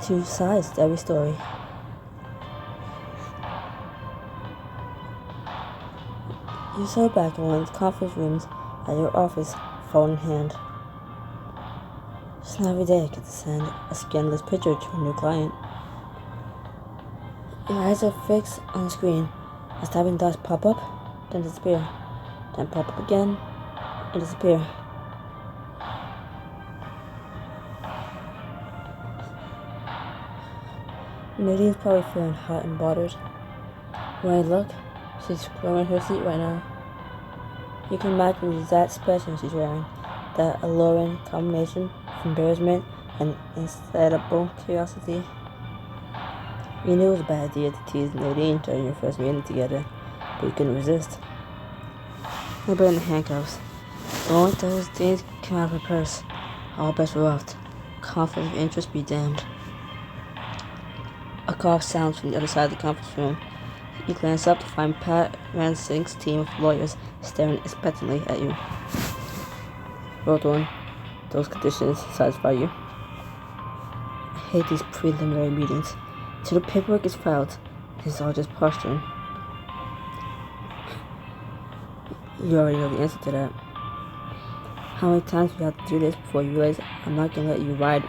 two sides to every story. You sat back in one of the conference rooms at your office, phone in hand. Just not every day I get to send a scandalous picture to a new client. Your eyes are fixed on the screen as typing dots pop up, then disappear, then pop up again, and disappear. Nadine's probably feeling hot and bothered. When I look, she's scrubbing her seat right now. You can imagine the exact expression she's wearing, that alluring combination of embarrassment and insatiable curiosity. You knew it was a bad idea to tease Nadine during your first meeting together, but you couldn't resist. I put in the handcuffs. The moment those things came out of her purse, all bets were off. Conflict of interest be damned. A cough sounds from the other side of the conference room. You glance up to find Pat Ransink's team of lawyers staring expectantly at you. Hawthorne, those conditions satisfy you? I hate these preliminary meetings. Till the paperwork is filed, it's all just posturing. You already know the answer to that. How many times do you have to do this before you realize I'm not gonna let you ride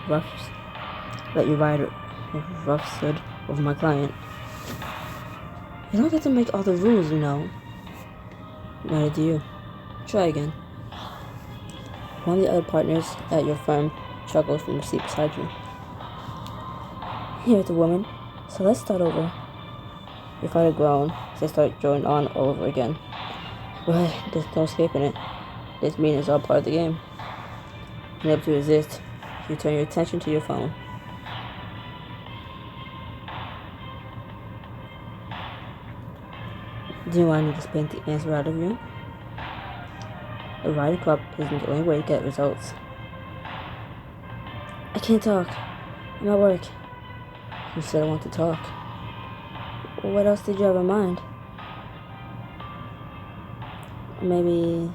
roughshod over my client? You don't get to make all the rules, you know. Neither do you. Try again. One of the other partners at your firm chuckles from the seat beside you. Here's the woman. So let's start over. You fight a groan as they start drawing on all over again. But there's no escaping it. This meeting is all part of the game. Unable to resist, you turn your attention to your phone. Do you want me to spin the answer out of you? A riding crop isn't the only way to get results. I can't talk. I'm at work. You said I want to talk. What else did you have in mind? Maybe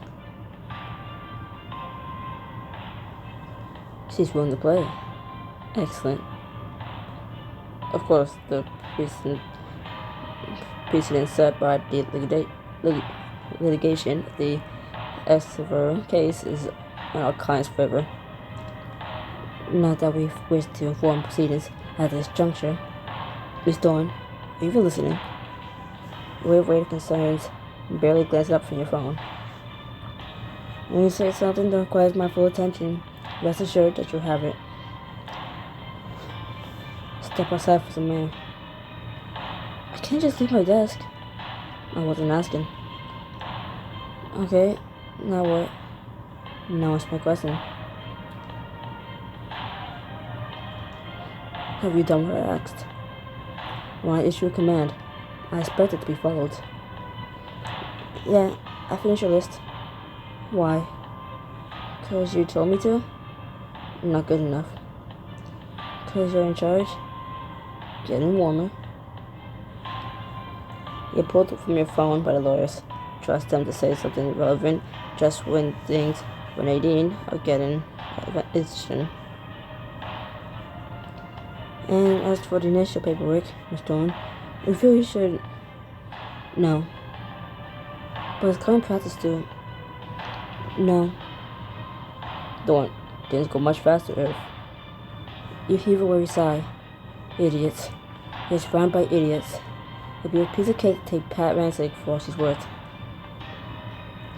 she's willing to play. Excellent. Of course, the precedent set by the litigation, the Essever case is in our client's favor. Not that we wish to inform proceedings at this juncture. Miss Dawn, are you even listening? Wave weight of concerns, barely glancing up from your phone. When you say something that requires my full attention, rest assured that you'll have it. Step outside for some air. I can't just leave my desk. I wasn't asking. Okay, now what? Now it's my question. Have you done what I asked? When I issue a command, I expect it to be followed. Yeah, I finished your list. Why? 'Cause you told me to? Not good enough. 'Cause you're in charge? Getting warmer. You're pulled from your phone by the lawyers. Trust them to say something relevant just when things with Nadine are getting interesting. And as for the initial paperwork, Miss Dawn, we feel you should. No. But it's common practice to. No. Don't. Things go much faster if. You heave a weary sigh. Idiots. You're surrounded by idiots. It'll be a piece of cake to take Pat Ransink for all she's worth.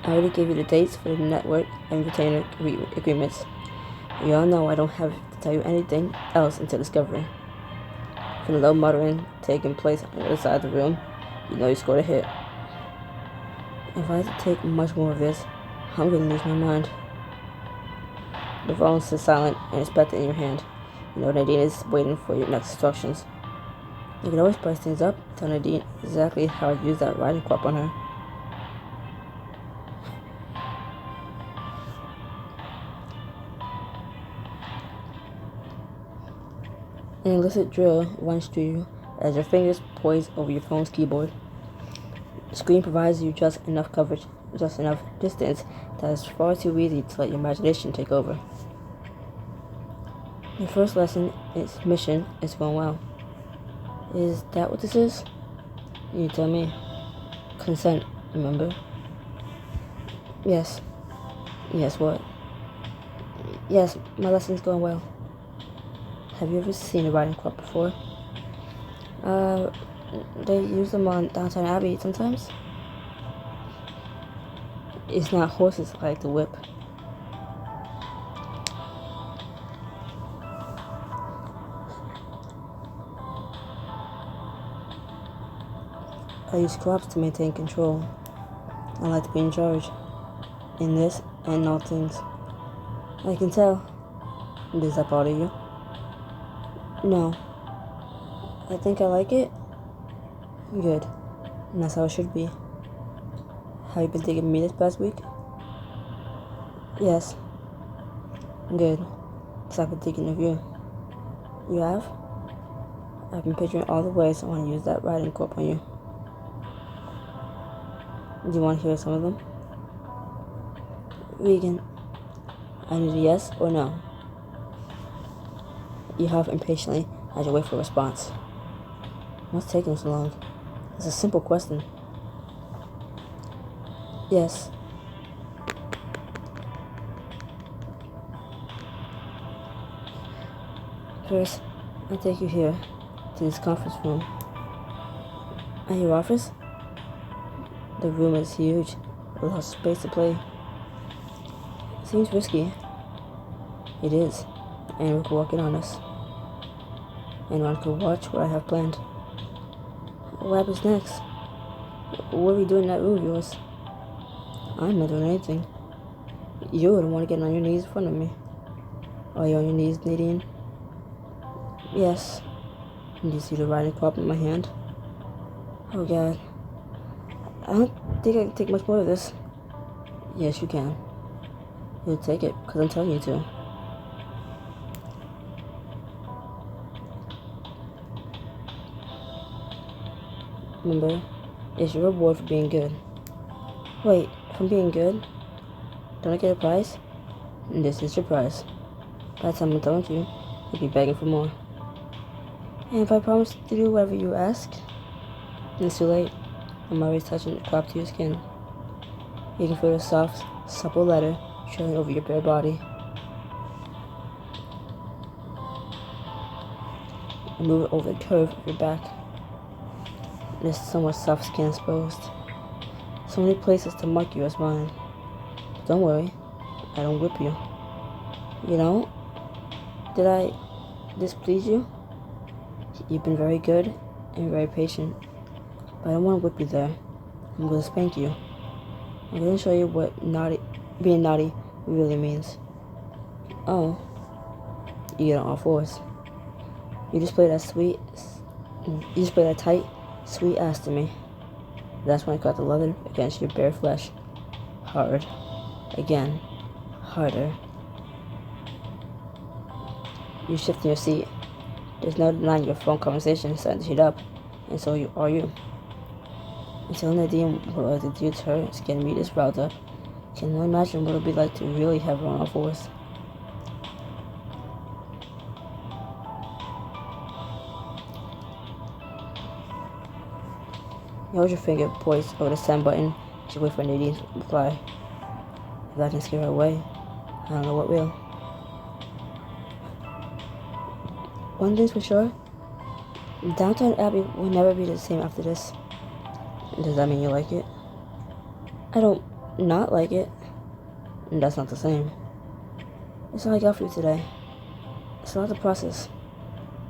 I already gave you the dates for the network and retainer agreements. You all know I don't have to tell you anything else until discovery. From the low muttering taking place on the other side of the room, you know you scored a hit. If I have to take much more of this, I'm going to lose my mind. The phone sits silent and expectant in your hand. You know Nadine is waiting for your next instructions. You can always spice things up, tell Nadine exactly how to use that riding crop on her. An illicit drill runs through you as your fingers poise over your phone's keyboard. The screen provides you just enough coverage, just enough distance that is far too easy to let your imagination take over. Your first lesson is mission is going well. Is that what this is? You tell me. Consent, remember? Yes. Yes, what? Yes, my lesson's going well. Have you ever seen a riding crop before? They use them on Downton Abbey sometimes. It's not horses like the whip. I use crops to maintain control. I like to be in charge. In this and all things. I can tell. Does that bother you? No. I think I like it. Good. And that's how it should be. Have you been thinking of me this past week? Yes. Good. Because I've been thinking of you. You have? I've been picturing all the ways I want to use that riding crop on you. Do you want to hear some of them? Regan, I need a yes or no. You huff impatiently as you wait for a response. What's taking so long? It's a simple question. Yes. First, I take you here to this conference room. At your office? The room is huge, with lots of space to play. Seems risky. It is. Anyone could walk in on us. Anyone could watch what I have planned. What happens next? What are we doing in that room of yours? I'm not doing anything. You wouldn't want to get on your knees in front of me. Are you on your knees, Nadine? Yes. Do you see the riding crop in my hand? Oh God. I don't think I can take much more of this. Yes, you can. You'll take it, because I'm telling you to. Remember, it's your reward for being good. Wait, from being good? Don't I get a prize? And this is your prize. By the time I'm done with you, you'll be begging for more. And if I promise to do whatever you ask, then it's too late. I'm already touching the crop to your skin. You can feel the soft, supple leather trailing over your bare body. And move it over the curve of your back. There's somewhat soft skin exposed. So many places to mark you as mine. But don't worry, I don't whip you. You know? Did I displease you? You've been very good and very patient. But I don't want to whip you there. I'm going to spank you. I'm going to show you what being naughty really means. Oh. You get on all fours. You display that tight, sweet ass to me. That's when I cut the leather against your bare flesh. Hard. Again. Harder. You shift in your seat. There's no denying your phone conversation is starting to heat up, and so are you. Until Nadine what to do to her is getting me this riled up. Can you imagine what it would be like to really have her on all fours? You hold your finger poised over the send button as you wait for Nadine's reply. If that can scare her away, I don't know what will. One thing's for sure, Downton Abbey will never be the same after this. Does that mean you like it? I don't not like it. And that's not the same. It's all I got for you today. It's a lot to process.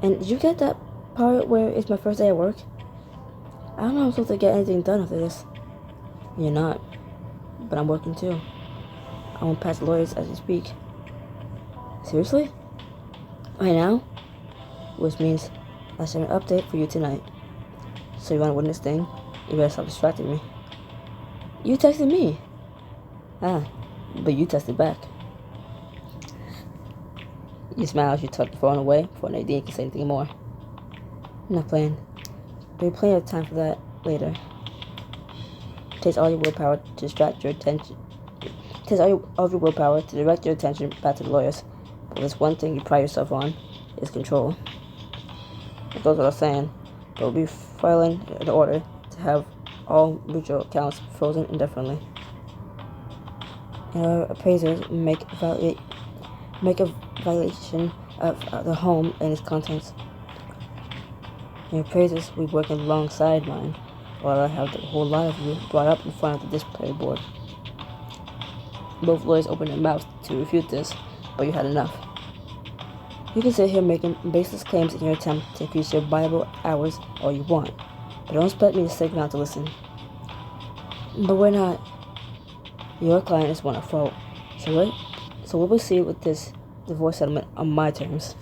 And did you get that part where it's my first day at work? I don't know if I'm supposed to get anything done after this. You're not. But I'm working too. I won't pass lawyers as we speak. Seriously? Right now? Which means I should have an update for you tonight. So you want to win this thing? You better stop distracting me. You texted me. Ah, but you texted back. You smile as you tuck the phone away before Nadine can say anything more. I'm not playing. There'll be plenty of time for that later. It takes all your willpower to distract your attention. It takes all of your willpower to direct your attention back to the lawyers. But there's one thing you pride yourself on, is control. It goes without saying, but we'll be filing an order to have all mutual accounts frozen indefinitely. And our appraisers make a valuation of the home and its contents. Your appraisers will be working alongside mine, while I have the whole lot of you brought up in front of the disciplinary board. Both lawyers opened their mouths to refute this, but you had enough. You can sit here making baseless claims in your attempt to increase your billable hours all you want, but don't expect me to stick around to listen. But we're not. Your client is one at fault. So we'll proceed with this divorce settlement on my terms.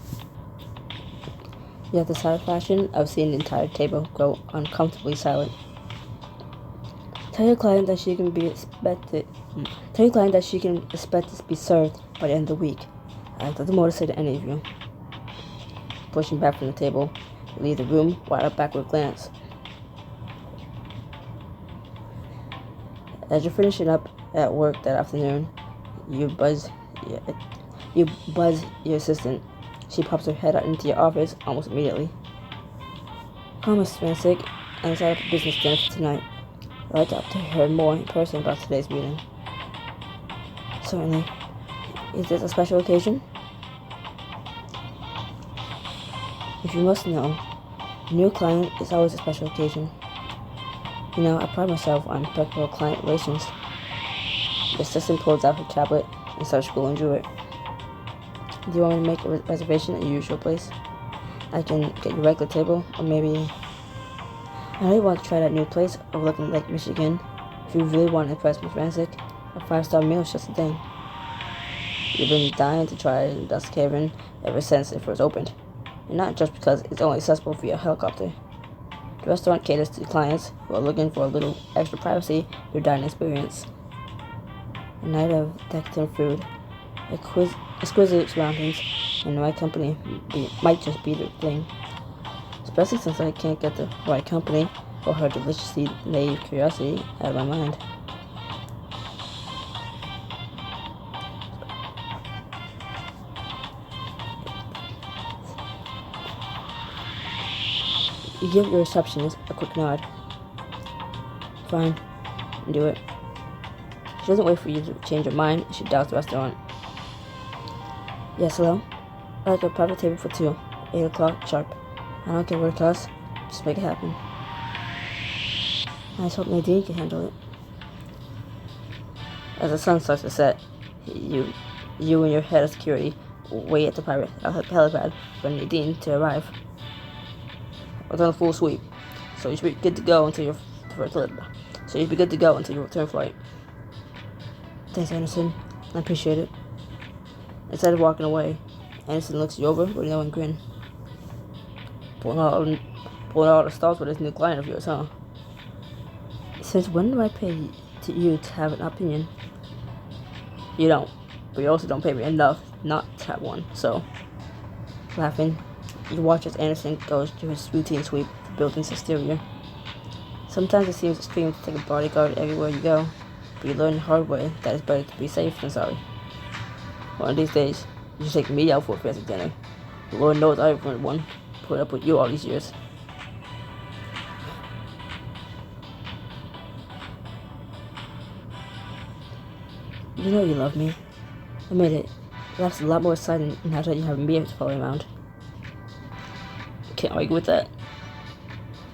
You have the satisfaction of seeing the entire table grow uncomfortably silent. Tell your client that she can expect to be served by the end of the week. I have nothing more to say to any of you. Pushing back from the table, you leave the room without a backward glance. As you're finishing up at work that afternoon, you buzz your assistant. She pops her head out into your office almost immediately. Hi, Miss Svancic. I decided for business dinner for tonight. I'd like to talk to her more in person about today's meeting. Certainly. Is this a special occasion? If you must know, a new client is always a special occasion. You know, I pride myself on impeccable client relations. The assistant pulls out her tablet and starts scrolling through it. Do you want me to make a reservation at your usual place? I can get your regular table, or maybe... I know you want to try that new place overlooking Lake Michigan. If you really want to impress Miss Rancic, a 5-star meal is just a thing. You've been dying to try Dust Cavern ever since it first opened. And not just because it's only accessible via helicopter. The restaurant caters to clients who are looking for a little extra privacy through dining experience. A night of decadent food, exquisite surroundings, and my company might just be the thing. Especially since I can't get the right company or her deliciously naive curiosity out of my mind. You give your receptionist a quick nod. Fine, do it. She doesn't wait for you to change your mind. She dials the restaurant. Yes, hello? I'd like a private table for 2, 8 o'clock sharp. I don't care what it costs, just make it happen. I just hope Nadine can handle it. As the sun starts to set, you and your head of security wait at the private helipad for Nadine to arrive. It's on a full sweep, so you should be good to go until your return flight. Thanks, Anderson. I appreciate it. Instead of walking away, Anderson looks you over with a knowing grin. Pulling out the stalls with this new client of yours, huh? Since when do I pay you to have an opinion? You don't, but you also don't pay me enough not to have one, so... Laughing, you watch as Anderson goes through his routine sweep of the building's exterior. Sometimes it seems extreme to take a bodyguard everywhere you go, but you learn the hard way that it's better to be safe than sorry. One of these days, you should take me out for a fancy dinner. The Lord knows I've earned one, put up with you all these years. You know you love me. Admit it. That's a lot more exciting now that you have me to follow around. Can't argue with that.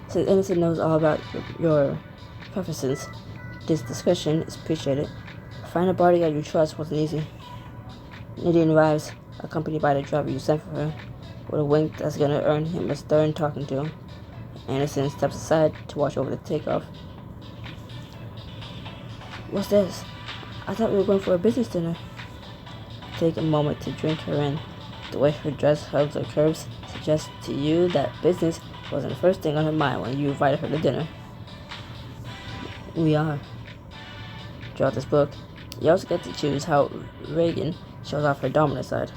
Since Anderson knows all about your preferences, this discussion is appreciated. Find a bodyguard you trust wasn't easy. Nadine arrives, accompanied by the driver you sent for her, with a wink that's gonna earn him a stern talking to. Anderson steps aside to watch over the takeoff. What's this? I thought we were going for a business dinner. Take a moment to drink her in. The way her dress hugs her curves suggests to you that business wasn't the first thing on her mind when you invited her to dinner. We are. Throughout this book, you also get to choose how Reagan shows off her dominant side.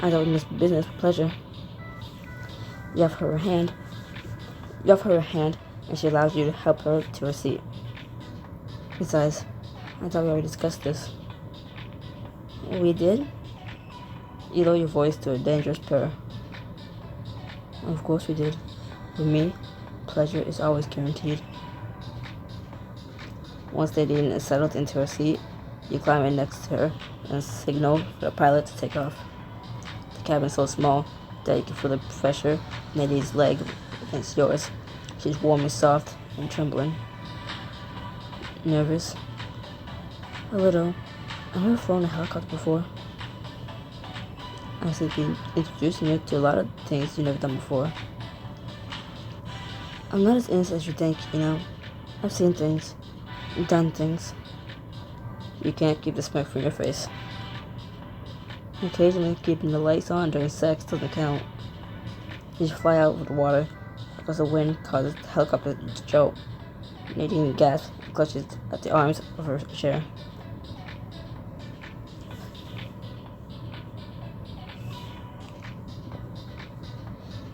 I don't miss business with pleasure. You offer her a hand, and she allows you to help her to her seat. Besides, I thought we already discussed this. We did? You lower your voice to a dangerous purr. Of course we did. With me, pleasure is always guaranteed. Once Nadine is settled into her seat, you climb in next to her and signal for the pilot to take off. The cabin is so small that you can feel the pressure of Nadine's leg against yours. She's warm and soft and trembling. Nervous? A little. I've never flown a helicopter before. I should be introducing you to a lot of things you've never done before. I'm not as innocent as you think, you know. I've seen things, done things. You can't keep the smirk from your face. Occasionally, keeping the lights on during sex doesn't count. You just fly out of the water because the wind causes the helicopter to jolt. Nadine gasps and clutches at the arms of her chair.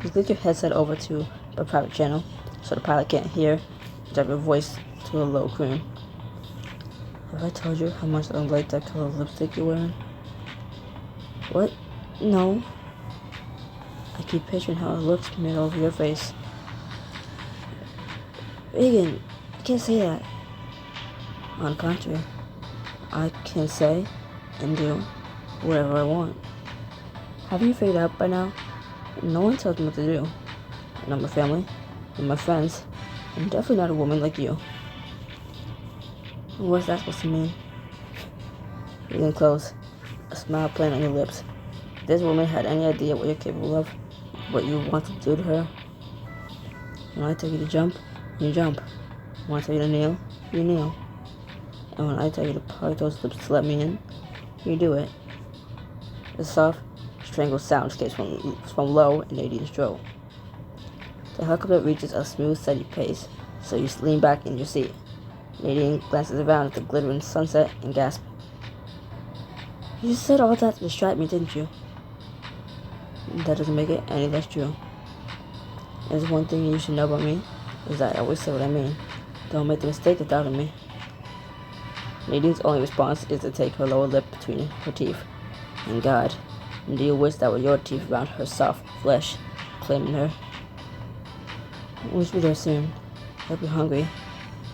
You click your headset over to a private channel so the pilot can't hear. Drop your voice to a low croon. Have I told you how much I like that color lipstick you're wearing? What? No. I keep picturing how it looks mirrored over your face. Regan, you can't say that. On the contrary, I can say and do whatever I want. Haven't you figured out by now? No one tells me what to do. Not my family, not my friends, and definitely not a woman like you. What's that supposed to mean? You're getting close, a smile playing on your lips. If this woman had any idea what you're capable of, what you want to do to her. When I tell you to jump, you jump. When I tell you to kneel, you kneel. And when I tell you to part those lips to let me in, you do it. The soft, strangled sound escapes from low in Nadine's throat. The helicopter reaches a smooth, steady pace, so you lean back in your seat. Nadine glances around at the glittering sunset and gasps. You just said all that to distract me, didn't you? That doesn't make it any less true. There's one thing you should know about me, is that I always say what I mean. Don't make the mistake of doubting me. Nadine's only response is to take her lower lip between her teeth. And God, do you wish that were your teeth around her soft flesh, claiming her? I wish we'd there soon. I hope you're hungry.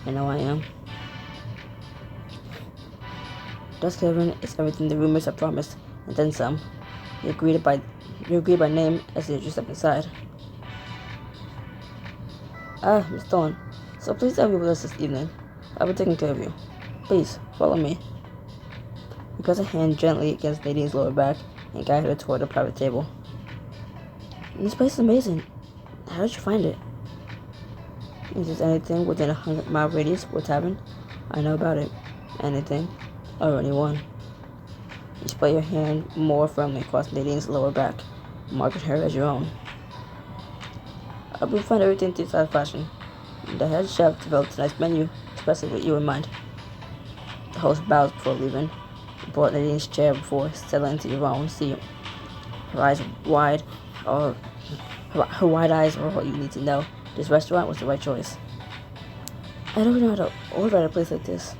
I know I am. Dusk Haven is everything the rumors have promised, and then some. You agree by name as you step inside. Ah, Miss Thorne. So please have you with us this evening. I'll be taking care of you. Please, follow me. He puts a hand gently against Nadine's lower back and guides her toward the private table. This place is amazing. How did you find it? Is there anything within a 100-mile radius worth having? I know about it. Anything. Or anyone. You spread your hand more firmly across Nadine's lower back, marking her as your own. I will find everything to your satisfaction. The head chef developed a nice menu, especially with you in mind. The host bows before leaving. He brought Nadine's chair before settling into your own seat. Her wide eyes are all you need to know. This restaurant was the right choice. I don't know how to order at a place like this.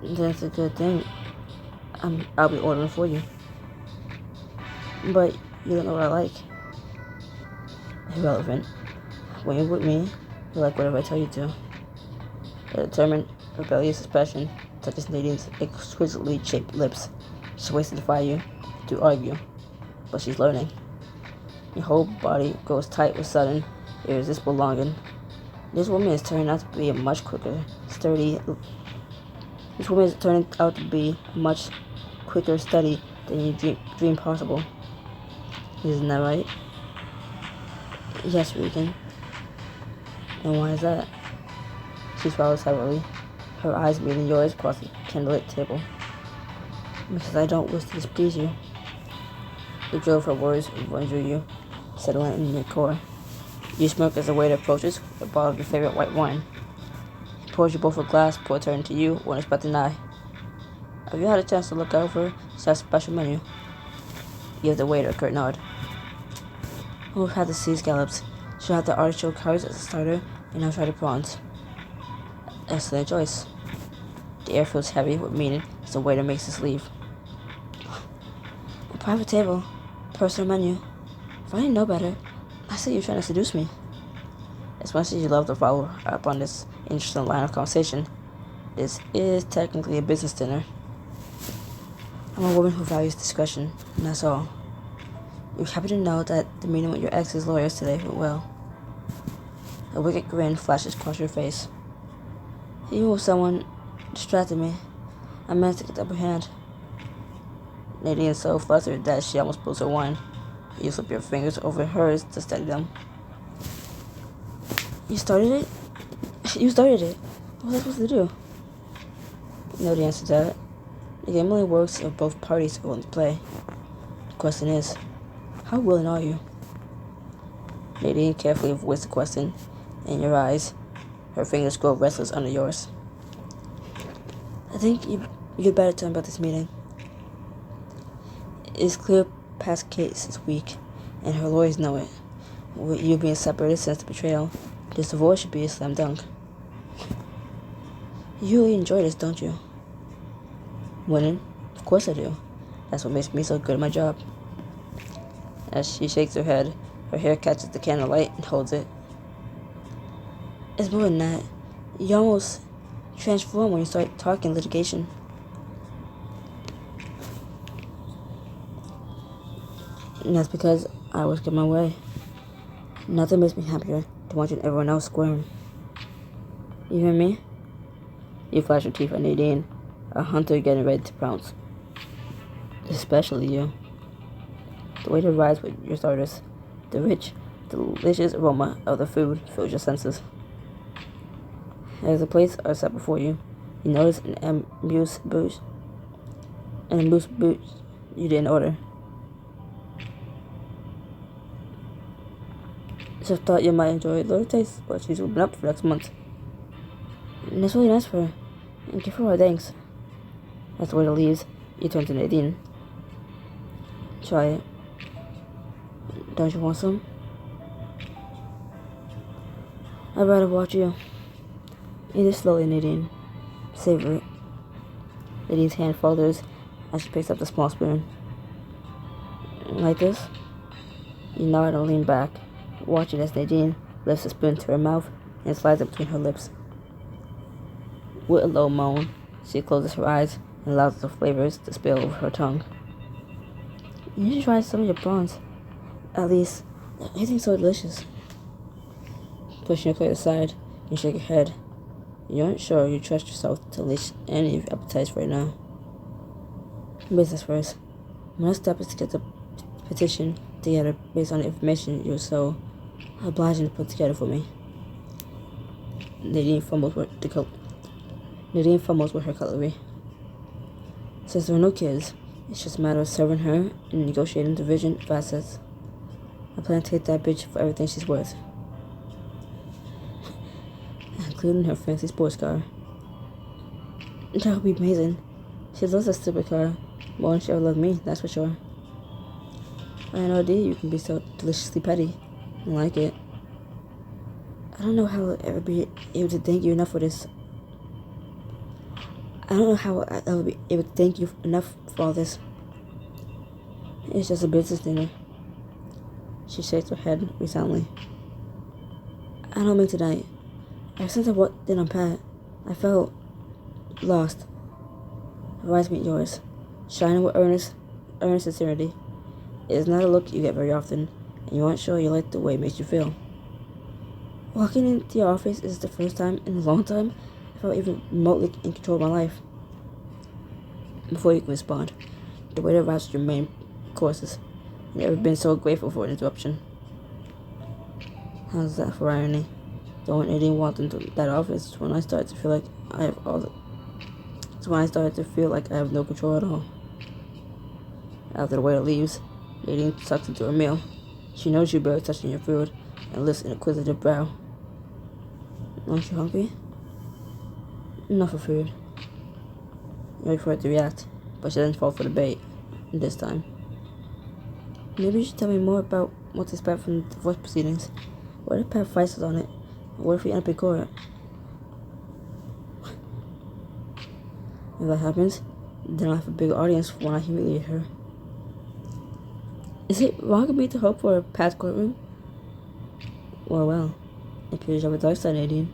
That's a good thing. I'll be ordering for you. But you don't know what I like. Irrelevant. When you're with me, you like whatever I tell you to. A determined, rebellious expression touches Nadine's exquisitely shaped lips. She waits to defy you, to argue, but she's learning. Your whole body grows tight with sudden, irresistible longing. This woman is turning out to be a much quicker, steady than you dreamed possible. Isn't that right? Yes, Regan. And why is that? She swallows heavily, her eyes meeting yours across the candlelit table. Because I don't wish to displease you. The joy of her words runs through you, settling in your core. You smirk as the waiter approaches with a bottle of your favorite white wine. He pours you both a glass before turning to you with an expectant eye. Have you had a chance to look over such special menu? You give the waiter a curt nod. We'll have the sea scallops. She'll have the artichoke curries as a starter, and I'll try the prawns. Excellent choice. The air feels heavy with meaning as the waiter makes us leave. A private table, personal menu. If I didn't know better, I say you're trying to seduce me. As much as you love to follow up on this interesting line of conversation, this is technically a business dinner. I'm a woman who values discretion, and that's all. You're happy to know that the meeting with your ex's lawyers today went well. A wicked grin flashes across your face. Even with someone distracted me, I managed to get the upper hand. Nadine is so flustered that she almost spills her wine. You slip your fingers over hers to steady them. You started it? You started it. What was I supposed to do? You know the answer to that. The game only works if both parties are willing to play. The question is, how willing are you? Nadine carefully avoids the question. In your eyes, her fingers grow restless under yours. I think you'd better tell me about this meeting. It's clear past case is weak, and her lawyers know it. With you being separated since the betrayal, this divorce should be a slam dunk. You really enjoy this, don't you? Winning? Of course I do. That's what makes me so good at my job. As she shakes her head, her hair catches the candlelight and holds it. It's more than that. You almost transform when you start talking litigation. And that's because I always get my way. Nothing makes me happier than watching everyone else squirm. You hear me? You flash your teeth at Nadine, a hunter getting ready to pounce. Especially you. The waiter arrives with your starters. The rich, delicious aroma of the food fills your senses. As the plates are set before you, you notice an amuse-bouche you didn't order. Just thought you might enjoy the taste, but she's open up for next month. And that's really nice for her. And give her our thanks. As the waiter leaves, you turn to Nadine. Try it. Don't you want some? I'd rather watch you. Eat it slowly, Nadine. Savor it. Nadine's hand falters as she picks up the small spoon. Like this? You nod and lean back, watching as Nadine lifts the spoon to her mouth and slides it between her lips. With a low moan, she closes her eyes and allows the flavors to spill over her tongue. You should try some of your prawns. At least, everything's so delicious. Pushing your plate aside, you shake your head. You aren't sure you trust yourself to unleash any of your appetites right now. Business first. My next step is to get the petition together based on the information you're so obliging to put together for me. Nadine fumbles with her cutlery. Since there are no kids, it's just a matter of serving her and negotiating division of assets. I plan to take that bitch for everything she's worth. Including her fancy sports car. That would be amazing. She loves that stupid car more than she ever loved me, that's for sure. I had no idea you can be so deliciously petty and like it. I don't know how I'll ever be able to thank you enough for this. I don't know how I'll be able to thank you enough for all this. It's just a business dinner. She shakes her head resoundingly. I don't mean tonight. Ever since I walked in on Pat, I felt lost. Her eyes meet yours, shining with earnest sincerity. It is not a look you get very often, and you aren't sure you like the way it makes you feel. Walking into your office is the first time in a long time I felt even remotely in control of my life. Before you can respond, the waiter arrives with your main courses. I've never been so grateful for an interruption. How's that for irony? The one Nadine walked into that office when I started to feel like I have no control at all. After the waiter leaves, Nadine sucks into her meal. She knows you're barely touching your food and lifts an inquisitive brow. Aren't you hungry? Enough for food. You wait for it to react, but she doesn't fall for the bait this time. Maybe you should tell me more about what to expect from the divorce proceedings. What if Pat fights us on it? What if we end up in court? If that happens, then I'll have a big audience when I humiliate her. Is it wrong of me to hope for a past courtroom? Well, it appears you have a dark side, Nadine.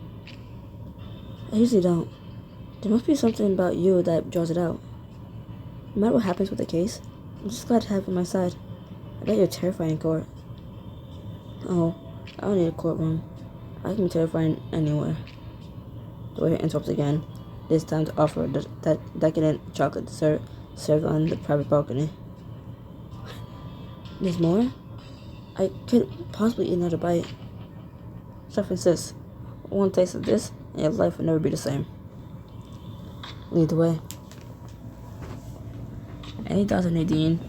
I usually don't. There must be something about you that draws it out. No matter what happens with the case, I'm just glad to have you on my side. I bet you're terrifying in court. Oh, I don't need a courtroom. I can be terrifying anywhere. The waiter interrupts again, this time to offer that decadent chocolate dessert served on the private balcony. There's more? I couldn't possibly eat another bite. Chef insists. One taste of this, and your life will never be the same. Lead the way. Any thoughts Nadine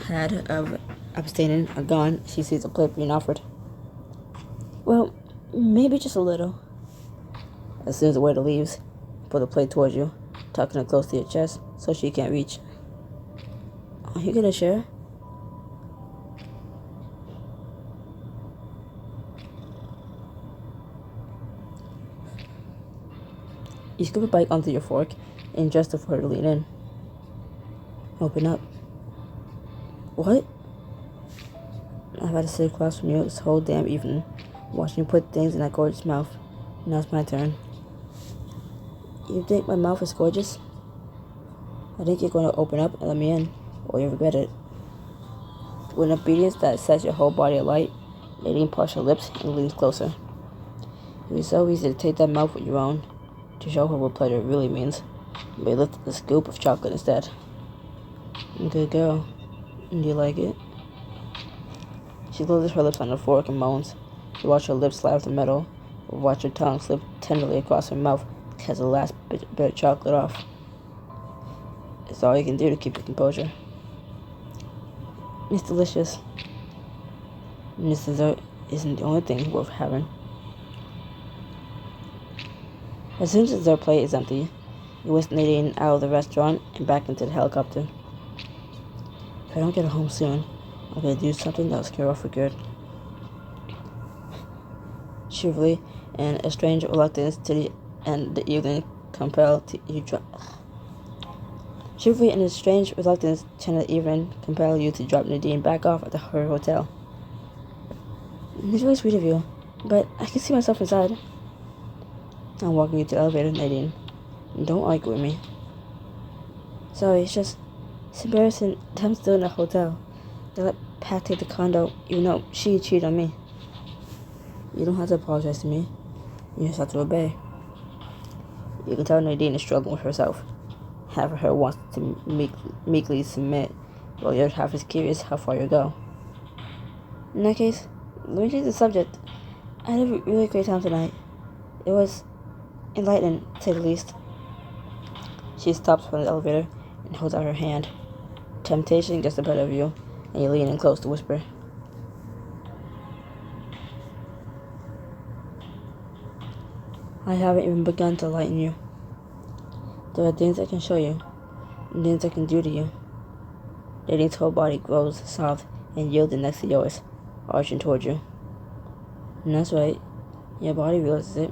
had of abstaining are gone. She sees a plate being offered. Well, maybe just a little. As soon as the waiter leaves, pull the plate towards you, tucking it close to your chest so she can't reach. Are you gonna share? You scoop a bite onto your fork and gesture for her to lean in. Open up. What? I've had to sit across from you this whole damn evening, watching you put things in that gorgeous mouth. Now it's my turn. You think my mouth is gorgeous? I think you're going to open up and let me in, or you'll regret it. With an obedience that sets your whole body alight, Nadine parts her lips and leans closer. It was so easy to take that mouth with your own, to show her what pleasure really means, but you lifted the scoop of chocolate instead. Good girl. Do you like it? She closes her lips on the fork and moans. You watch her lips slide off the metal, or watch her tongue slip tenderly across her mouth to catch the last bit of chocolate off. It's all you can do to keep your composure. It's delicious. And this dessert isn't the only thing worth having. As soon as the dessert plate is empty, you whisk Nadine out of the restaurant and back into the helicopter. If I don't get home soon, I'm going to do something that'll scare off for good. Chivalry and a strange reluctance to end the evening compel you to drop Nadine back off at her hotel. It's really sweet of you, but I can see myself inside. I'm walking you to the elevator, Nadine. Don't argue with me. Sorry, it's embarrassing that I'm still in the hotel. They let Pat take the condo, even though she cheated on me. You don't have to apologize to me. You just have to obey. You can tell Nadine is struggling with herself. Half of her wants to meekly submit, while the other half is curious how far you go. In that case, let me change the subject. I had a really great time tonight. It was enlightening, to say the least. She stops from the elevator and holds out her hand. Temptation gets the better of you, and you lean in close to whisper. I haven't even begun to lighten you. There are things I can show you, and things I can do to you. Nadine's whole body grows soft and yielded next to yours, arching toward you. And that's right, your body realizes it,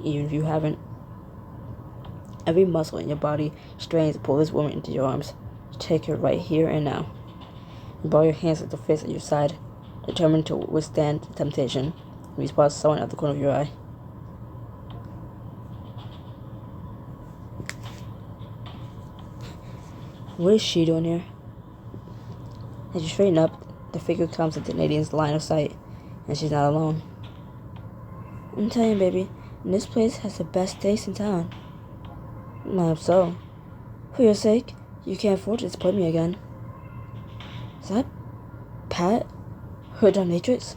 even if you haven't. Every muscle in your body strains to pull this woman into your arms, to take her right here and now. You ball your hands at the fist at your side, determined to withstand temptation, when you spot someone at the corner of your eye. What is she doing here? As you straighten up, the figure comes into Nadine's line of sight, and she's not alone. I'm telling you, baby, this place has the best taste in town. I hope so. For your sake, you can't afford to disappoint me again. Is that Pat? Her dominatrix?